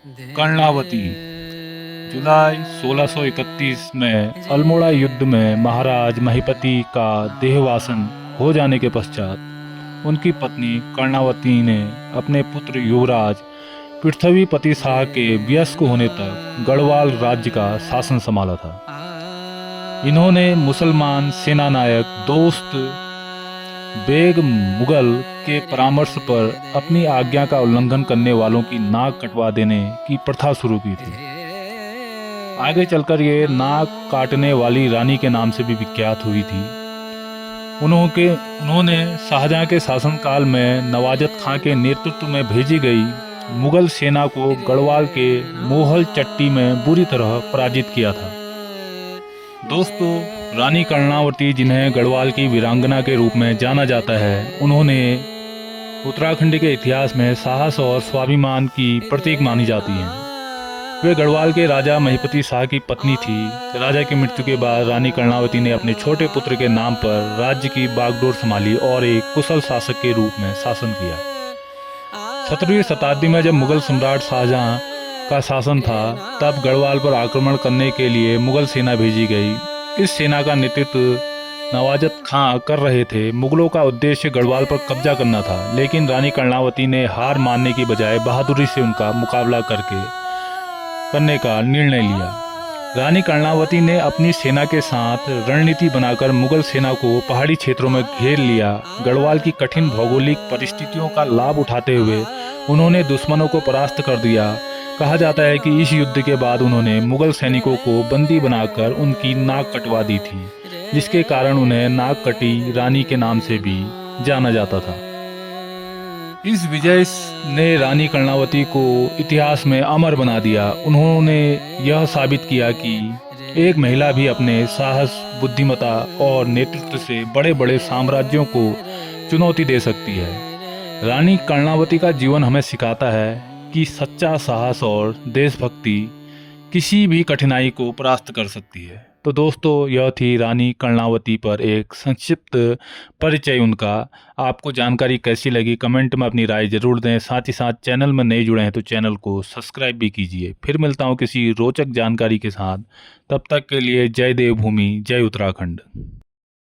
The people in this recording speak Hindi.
कर्णावती। जुलाई 1631 में अल्मोड़ा युद्ध में महाराज महिपति का देहवासन हो जाने के पश्चात उनकी पत्नी कर्णावती ने अपने पुत्र युवराज पृथ्वीपति शाह के वयस्क होने तक गढ़वाल राज्य का शासन संभाला था। इन्होंने मुसलमान सेनानायक दोस्त बेग मुगल के परामर्श पर अपनी आज्ञा का उल्लंघन करने वालों की नाक कटवा देने की प्रथा शुरू की थी। आगे चलकर ये नाक काटने वाली रानी के नाम से भी विख्यात हुई थी। उन्होंने शाहजहां के शासनकाल में नवाजत खां के नेतृत्व में भेजी गई मुगल सेना को गढ़वाल के मोहल चट्टी में बुरी तरह पराजित किया था। दोस्तों, रानी कर्णावती, जिन्हें गढ़वाल की वीरांगना के रूप में जाना जाता है, उन्होंने उत्तराखंड के इतिहास में साहस और स्वाभिमान की प्रतीक मानी जाती हैं। वे गढ़वाल के राजा महिपति शाह की पत्नी थी। राजा की मृत्यु के बाद रानी कर्णावती ने अपने छोटे पुत्र के नाम पर राज्य की बागडोर संभाली और एक कुशल शासक के रूप में शासन किया। 17वीं शताब्दी में जब मुगल सम्राट शाहजहां का शासन था, तब गढ़वाल पर आक्रमण करने के लिए मुगल सेना भेजी गई। इस सेना का नेतृत्व नवाजत खां कर रहे थे। मुगलों का उद्देश्य गढ़वाल पर कब्जा करना था, लेकिन रानी कर्णावती ने हार मानने की बजाय बहादुरी से उनका मुकाबला करने का निर्णय लिया। रानी कर्णावती ने अपनी सेना के साथ रणनीति बनाकर मुगल सेना को पहाड़ी क्षेत्रों में घेर लिया। गढ़वाल की कठिन भौगोलिक परिस्थितियों का लाभ उठाते हुए उन्होंने दुश्मनों को परास्त कर दिया। कहा जाता है कि इस युद्ध के बाद उन्होंने मुगल सैनिकों को बंदी बनाकर उनकी नाक कटवा दी थी, जिसके कारण उन्हें नाक कटी रानी के नाम से भी जाना जाता था। इस विजय ने रानी कर्णावती को इतिहास में अमर बना दिया। उन्होंने यह साबित किया कि एक महिला भी अपने साहस, बुद्धिमत्ता और नेतृत्व से बड़े बड़े साम्राज्यों को चुनौती दे सकती है। रानी कर्णावती का जीवन हमें सिखाता है कि सच्चा साहस और देशभक्ति किसी भी कठिनाई को परास्त कर सकती है। तो दोस्तों, यह थी रानी कर्णावती पर एक संक्षिप्त परिचय उनका। आपको जानकारी कैसी लगी कमेंट में अपनी राय जरूर दें। साथ ही साथ चैनल में नए जुड़े हैं तो चैनल को सब्सक्राइब भी कीजिए। फिर मिलता हूं किसी रोचक जानकारी के साथ। तब तक के लिए जय देवभूमि, जय उत्तराखंड।